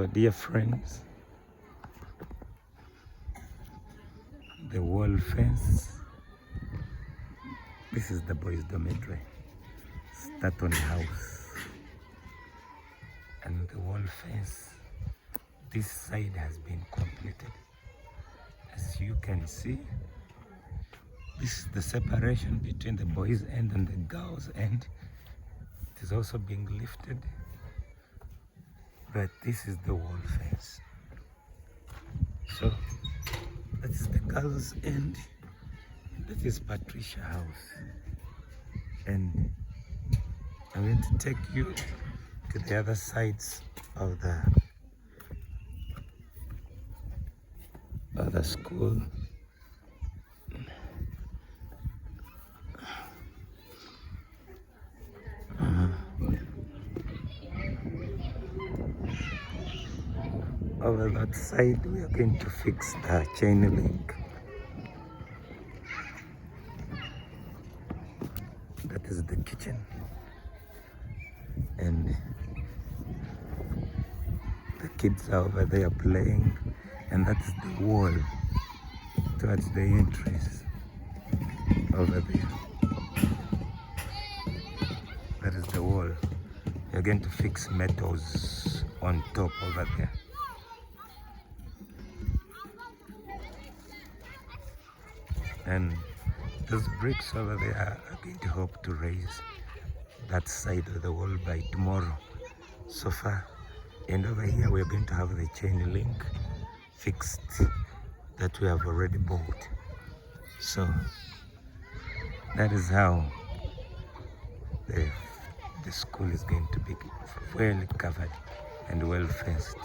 So dear friends, the wall fence, this is the boys' dormitory, Staton House. And the wall fence, this side has been completed. As you can see, this is the separation between the boys' end and the girls' end. It is also being lifted, but this is the wall fence. So that is the girls' end. That is Patricia House. And I'm going to take you to the other sides of the school. Over that side, we are going to fix the chain link. That is the kitchen. And the kids are over there playing. And that is the wall towards the entrance over there. That is the wall. We're going to fix metals on top over there. And those bricks over there are going to help to raise that side of the wall by tomorrow. So far, and over here we're going to have the chain link fixed that we have already bought. So that is how the school is going to be well covered and well fenced.